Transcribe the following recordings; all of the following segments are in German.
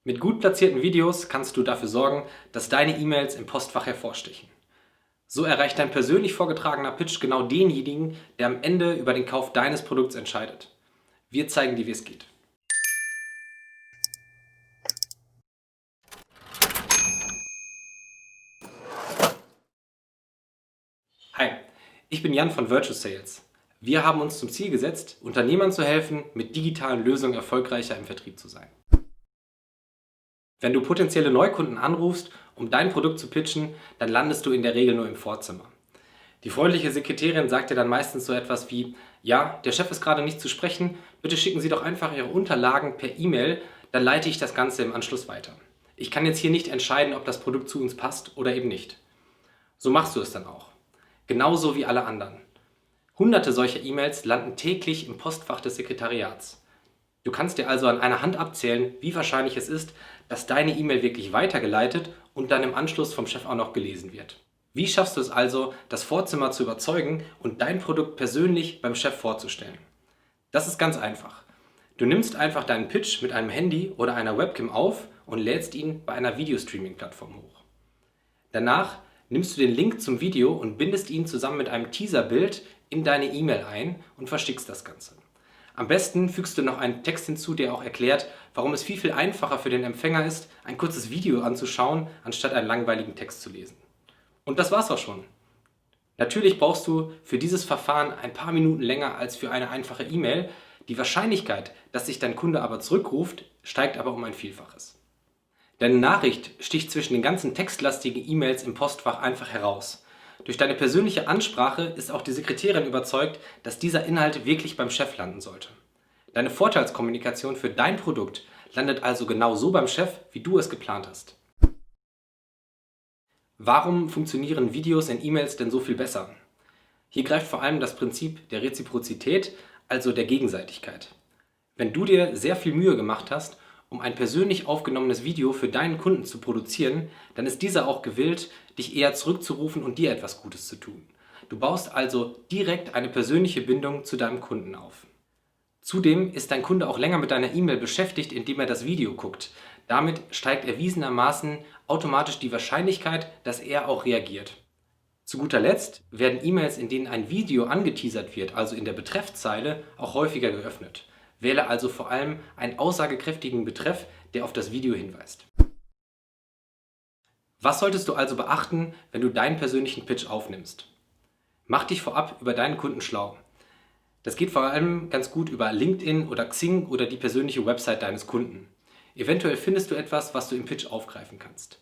Mit gut platzierten Videos kannst du dafür sorgen, dass deine E-Mails im Postfach hervorstechen. So erreicht dein persönlich vorgetragener Pitch genau denjenigen, der am Ende über den Kauf deines Produkts entscheidet. Wir zeigen dir, wie es geht. Hi, ich bin Jan von Virtual Sales. Wir haben uns zum Ziel gesetzt, Unternehmern zu helfen, mit digitalen Lösungen erfolgreicher im Vertrieb zu sein. Wenn du potenzielle Neukunden anrufst, um dein Produkt zu pitchen, dann landest du in der Regel nur im Vorzimmer. Die freundliche Sekretärin sagt dir dann meistens so etwas wie: Ja, der Chef ist gerade nicht zu sprechen, bitte schicken Sie doch einfach Ihre Unterlagen per E-Mail, dann leite ich das Ganze im Anschluss weiter. Ich kann jetzt hier nicht entscheiden, ob das Produkt zu uns passt oder eben nicht. So machst du es dann auch. Genauso wie alle anderen. Hunderte solcher E-Mails landen täglich im Postfach des Sekretariats. Du kannst dir also an einer Hand abzählen, wie wahrscheinlich es ist, dass deine E-Mail wirklich weitergeleitet und dann im Anschluss vom Chef auch noch gelesen wird. Wie schaffst du es also, das Vorzimmer zu überzeugen und dein Produkt persönlich beim Chef vorzustellen? Das ist ganz einfach. Du nimmst einfach deinen Pitch mit einem Handy oder einer Webcam auf und lädst ihn bei einer Videostreaming-Plattform hoch. Danach nimmst du den Link zum Video und bindest ihn zusammen mit einem Teaserbild in deine E-Mail ein und verschickst das Ganze. Am besten fügst du noch einen Text hinzu, der auch erklärt, warum es viel einfacher für den Empfänger ist, ein kurzes Video anzuschauen, anstatt einen langweiligen Text zu lesen. Und das war's auch schon. Natürlich brauchst du für dieses Verfahren ein paar Minuten länger als für eine einfache E-Mail. Die Wahrscheinlichkeit, dass sich dein Kunde aber zurückruft, steigt aber um ein Vielfaches. Deine Nachricht sticht zwischen den ganzen textlastigen E-Mails im Postfach einfach heraus. Durch deine persönliche Ansprache ist auch die Sekretärin überzeugt, dass dieser Inhalt wirklich beim Chef landen sollte. Deine Vorteilskommunikation für dein Produkt landet also genau so beim Chef, wie du es geplant hast. Warum funktionieren Videos in E-Mails denn so viel besser? Hier greift vor allem das Prinzip der Reziprozität, also der Gegenseitigkeit. Wenn du dir sehr viel Mühe gemacht hast, um ein persönlich aufgenommenes Video für deinen Kunden zu produzieren, dann ist dieser auch gewillt, dich eher zurückzurufen und dir etwas Gutes zu tun. Du baust also direkt eine persönliche Bindung zu deinem Kunden auf. Zudem ist dein Kunde auch länger mit deiner E-Mail beschäftigt, indem er das Video guckt. Damit steigt erwiesenermaßen automatisch die Wahrscheinlichkeit, dass er auch reagiert. Zu guter Letzt werden E-Mails, in denen ein Video angeteasert wird, also in der Betreffzeile, auch häufiger geöffnet. Wähle also vor allem einen aussagekräftigen Betreff, der auf das Video hinweist. Was solltest du also beachten, wenn du deinen persönlichen Pitch aufnimmst? Mach dich vorab über deinen Kunden schlau. Das geht vor allem ganz gut über LinkedIn oder Xing oder die persönliche Website deines Kunden. Eventuell findest du etwas, was du im Pitch aufgreifen kannst.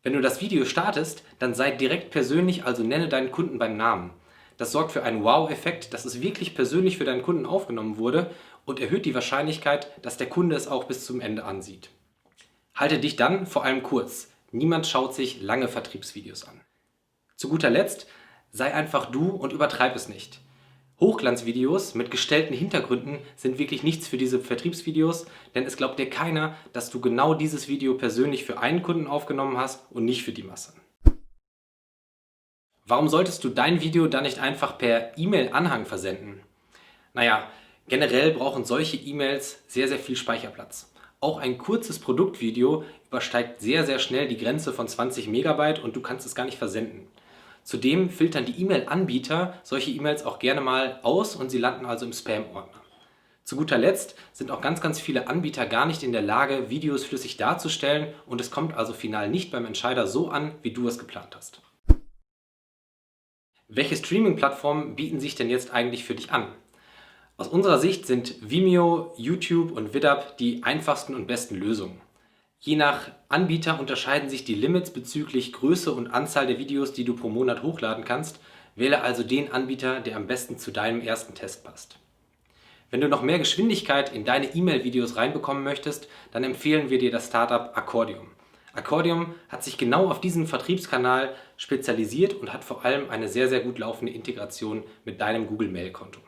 Wenn du das Video startest, dann sei direkt persönlich, also nenne deinen Kunden beim Namen. Das sorgt für einen Wow-Effekt, dass es wirklich persönlich für deinen Kunden aufgenommen wurde und erhöht die Wahrscheinlichkeit, dass der Kunde es auch bis zum Ende ansieht. Halte dich dann vor allem kurz. Niemand schaut sich lange Vertriebsvideos an. Zu guter Letzt, sei einfach du und übertreib es nicht. Hochglanzvideos mit gestellten Hintergründen sind wirklich nichts für diese Vertriebsvideos, denn es glaubt dir keiner, dass du genau dieses Video persönlich für einen Kunden aufgenommen hast und nicht für die Masse. Warum solltest du dein Video dann nicht einfach per E-Mail-Anhang versenden? Naja, generell brauchen solche E-Mails sehr, sehr viel Speicherplatz. Auch ein kurzes Produktvideo übersteigt sehr, sehr schnell die Grenze von 20 Megabyte und du kannst es gar nicht versenden. Zudem filtern die E-Mail-Anbieter solche E-Mails auch gerne mal aus und sie landen also im Spam-Ordner. Zu guter Letzt sind auch ganz viele Anbieter gar nicht in der Lage, Videos flüssig darzustellen und es kommt also final nicht beim Entscheider so an, wie du es geplant hast. Welche Streaming-Plattformen bieten sich denn jetzt eigentlich für dich an? Aus unserer Sicht sind Vimeo, YouTube und Vidap die einfachsten und besten Lösungen. Je nach Anbieter unterscheiden sich die Limits bezüglich Größe und Anzahl der Videos, die du pro Monat hochladen kannst. Wähle also den Anbieter, der am besten zu deinem ersten Test passt. Wenn du noch mehr Geschwindigkeit in deine E-Mail-Videos reinbekommen möchtest, dann empfehlen wir dir das Startup Accordium. Accordium hat sich genau auf diesen Vertriebskanal spezialisiert und hat vor allem eine sehr, sehr gut laufende Integration mit deinem Google-Mail-Konto.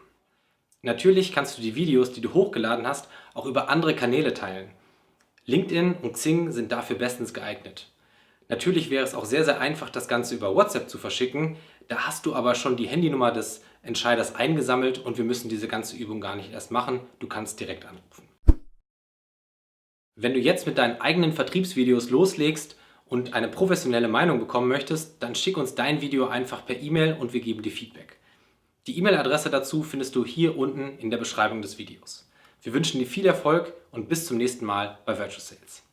Natürlich kannst du die Videos, die du hochgeladen hast, auch über andere Kanäle teilen. LinkedIn und Xing sind dafür bestens geeignet. Natürlich wäre es auch sehr, sehr einfach, das Ganze über WhatsApp zu verschicken. Da hast du aber schon die Handynummer des Entscheiders eingesammelt und wir müssen diese ganze Übung gar nicht erst machen. Du kannst direkt anrufen. Wenn du jetzt mit deinen eigenen Vertriebsvideos loslegst und eine professionelle Meinung bekommen möchtest, dann schick uns dein Video einfach per E-Mail und wir geben dir Feedback. Die E-Mail-Adresse dazu findest du hier unten in der Beschreibung des Videos. Wir wünschen dir viel Erfolg und bis zum nächsten Mal bei Virtual Sales.